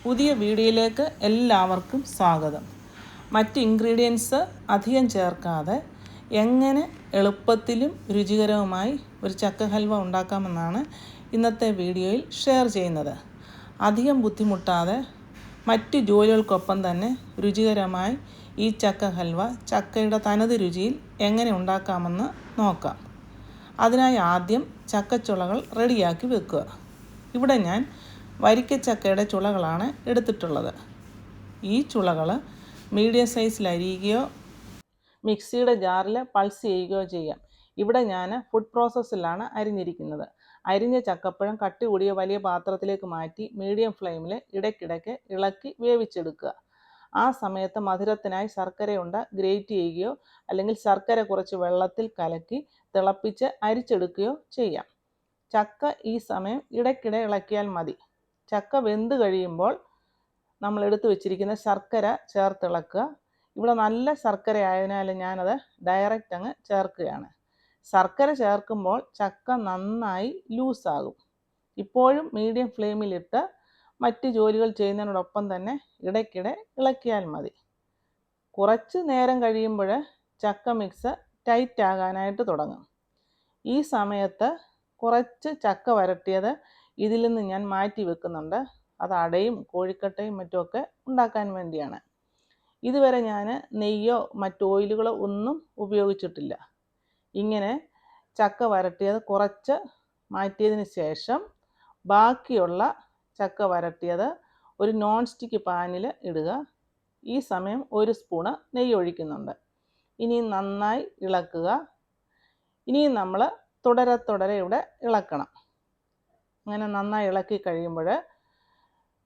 പുതിയ വീഡിയോയിലേക്ക് എല്ലാവർക്കും സ്വാഗതം. മറ്റ് ഇൻഗ്രീഡിയൻസ് അധികം ചേർക്കാതെ എങ്ങനെ എളുപ്പത്തിലും രുചികരവുമായി ഒരു ചക്ക ഹൽവ ഉണ്ടാക്കാമെന്നാണ് ഇന്നത്തെ വീഡിയോയിൽ ഷെയർ ചെയ്യുന്നത്. അധികം ബുദ്ധിമുട്ടാതെ മറ്റ് ജോലികൾക്കൊപ്പം തന്നെ രുചികരമായി ഈ ചക്ക ഹൽവ ചക്കയുടെ തനത് രുചിയിൽ എങ്ങനെ ഉണ്ടാക്കാമെന്ന് നോക്കാം. അതിനായി ആദ്യം ചക്കച്ചുളകൾ റെഡിയാക്കി വെക്കുക. ഇവിടെ ഞാൻ വരിക്കച്ചക്കയുടെ ചുളകളാണ് എടുത്തിട്ടുള്ളത്. ഈ ചുളകൾ മീഡിയം സൈസിൽ അരിയുകയോ മിക്സിയുടെ ജാറിൽ പൾസ് ചെയ്യുകയോ ചെയ്യാം. ഇവിടെ ഞാൻ ഫുഡ് പ്രോസസ്സിലാണ് അരിഞ്ഞിരിക്കുന്നത്. അരിഞ്ഞ ചക്കപ്പഴം കട്ടി കൂടിയ വലിയ പാത്രത്തിലേക്ക് മാറ്റി മീഡിയം ഫ്ലെയിമിൽ ഇടയ്ക്കിടയ്ക്ക് ഇളക്കി വേവിച്ചെടുക്കുക. ആ സമയത്ത് മധുരത്തിനായി ശർക്കരയുണ്ട ഗ്രേറ്റ് ചെയ്യുകയോ അല്ലെങ്കിൽ ശർക്കര കുറച്ച് വെള്ളത്തിൽ കലക്കി തിളപ്പിച്ച് അരിച്ചെടുക്കുകയോ ചെയ്യാം. ചക്ക ഈ സമയം ഇടയ്ക്കിടെ ഇളക്കിയാൽ മതി. ചക്ക വെന്ത് കഴിയുമ്പോൾ നമ്മൾ എടുത്തു വെച്ചിരിക്കുന്ന ശർക്കര ചേർത്തിളക്കുക. ഇവിടെ നല്ല ശർക്കര ആയതിനാൽ ഞാനത് ഡയറക്റ്റ് അങ്ങ് ചേർക്കുകയാണ്. ശർക്കര ചേർക്കുമ്പോൾ ചക്ക നന്നായി ലൂസാകും. ഇപ്പോഴും മീഡിയം ഫ്ലെയിമിലിട്ട് മറ്റ് ജോലികൾ ചെയ്യുന്നതിനോടൊപ്പം തന്നെ ഇടയ്ക്കിടെ ഇളക്കിയാൽ മതി. കുറച്ച് നേരം കഴിയുമ്പോൾ ചക്ക മിക്സ് ടൈറ്റ് ആകാനായിട്ട് തുടങ്ങും. ഈ സമയത്ത് കുറച്ച് ചക്ക വരട്ടിയത് ഇതിൽ നിന്ന് ഞാൻ മാറ്റി വെക്കുന്നുണ്ട്. അത് അടയും കോഴിക്കട്ടയും മറ്റുമൊക്കെ ഉണ്ടാക്കാൻ വേണ്ടിയാണ്. ഇതുവരെ ഞാൻ നെയ്യോ മറ്റ് ഓയിലുകളോ ഒന്നും ഉപയോഗിച്ചിട്ടില്ല. ഇങ്ങനെ ചക്ക വരട്ടിയത് കുറച്ച് മാറ്റിയതിന് ശേഷം ബാക്കിയുള്ള ചക്ക വരട്ടിയത് ഒരു നോൺ സ്റ്റിക്ക് പാനിൽ ഇടുക. ഈ സമയം 1 സ്പൂണ് നെയ്യ് ഒഴിക്കുന്നുണ്ട്. ഇനി നന്നായി ഇളക്കുക. ഇനിയും നമ്മൾ തുടരെ ഇവിടെ ഇളക്കണം. അങ്ങനെ നന്നായി ഇളക്കി കഴിയുമ്പോൾ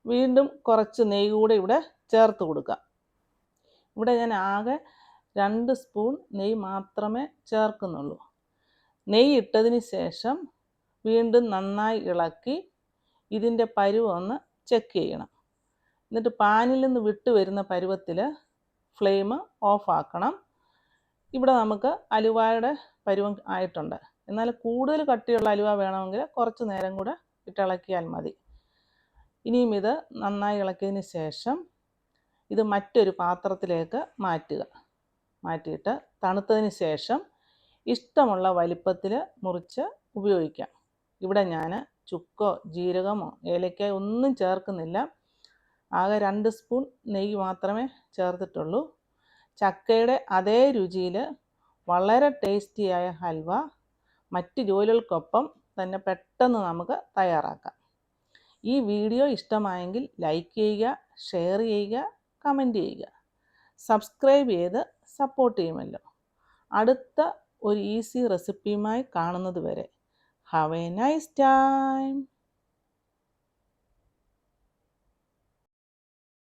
വീണ്ടും കുറച്ച് നെയ്യ് കൂടെ ഇവിടെ ചേർത്ത് കൊടുക്കാം. ഇവിടെ ഞാൻ ആകെ 2 സ്പൂൺ നെയ്യ് മാത്രമേ ചേർക്കുന്നുള്ളൂ. നെയ്യ് ഇട്ടതിന് ശേഷം വീണ്ടും നന്നായി ഇളക്കി ഇതിൻ്റെ പരുവം ഒന്ന് ചെക്ക് ചെയ്യണം. എന്നിട്ട് പാനിൽ നിന്ന് വിട്ട് വരുന്ന പരുവത്തിൽ ഫ്ലെയിം ഓഫ് ആക്കണം. ഇവിടെ നമുക്ക് അലുവയുടെ പരുവം ആയിട്ടുണ്ട്. എന്നാൽ കൂടുതൽ കട്ടിയുള്ള അലുവ വേണമെങ്കിൽ കുറച്ച് നേരം കൂടെ ഇട്ടിളക്കിയാൽ മതി. ഇനിയും ഇത് നന്നായി ഇളക്കിയതിന് ശേഷം ഇത് മറ്റൊരു പാത്രത്തിലേക്ക് മാറ്റുക. മാറ്റിയിട്ട് തണുത്തതിന് ശേഷം ഇഷ്ടമുള്ള വലിപ്പത്തിൽ മുറിച്ച് ഉപയോഗിക്കാം. ഇവിടെ ഞാൻ ചുക്കോ ജീരകമോ ഏലക്കായോ ഒന്നും ചേർക്കുന്നില്ല. ആകെ 2 സ്പൂൺ നെയ്യ് മാത്രമേ ചേർത്തിട്ടുള്ളൂ. ചക്കയുടെ അതേ രുചിയിൽ വളരെ ടേസ്റ്റിയായ ഹൽവ മറ്റ് ജോലികൾക്കൊപ്പം തന്നെ പെട്ടെന്ന് നമുക്ക് തയ്യാറാക്കാം. ഈ വീഡിയോ ഇഷ്ടമായെങ്കിൽ ലൈക്ക് ചെയ്യുക, ഷെയർ ചെയ്യുക, കമൻറ്റ് ചെയ്യുക. സബ്സ്ക്രൈബ് ചെയ്ത് സപ്പോർട്ട് ചെയ്യുമല്ലോ. അടുത്ത ഒരു ഈസി റെസിപ്പിയുമായി കാണുന്നത് വരെ ഹാവ് എ നൈസ് ടൈം.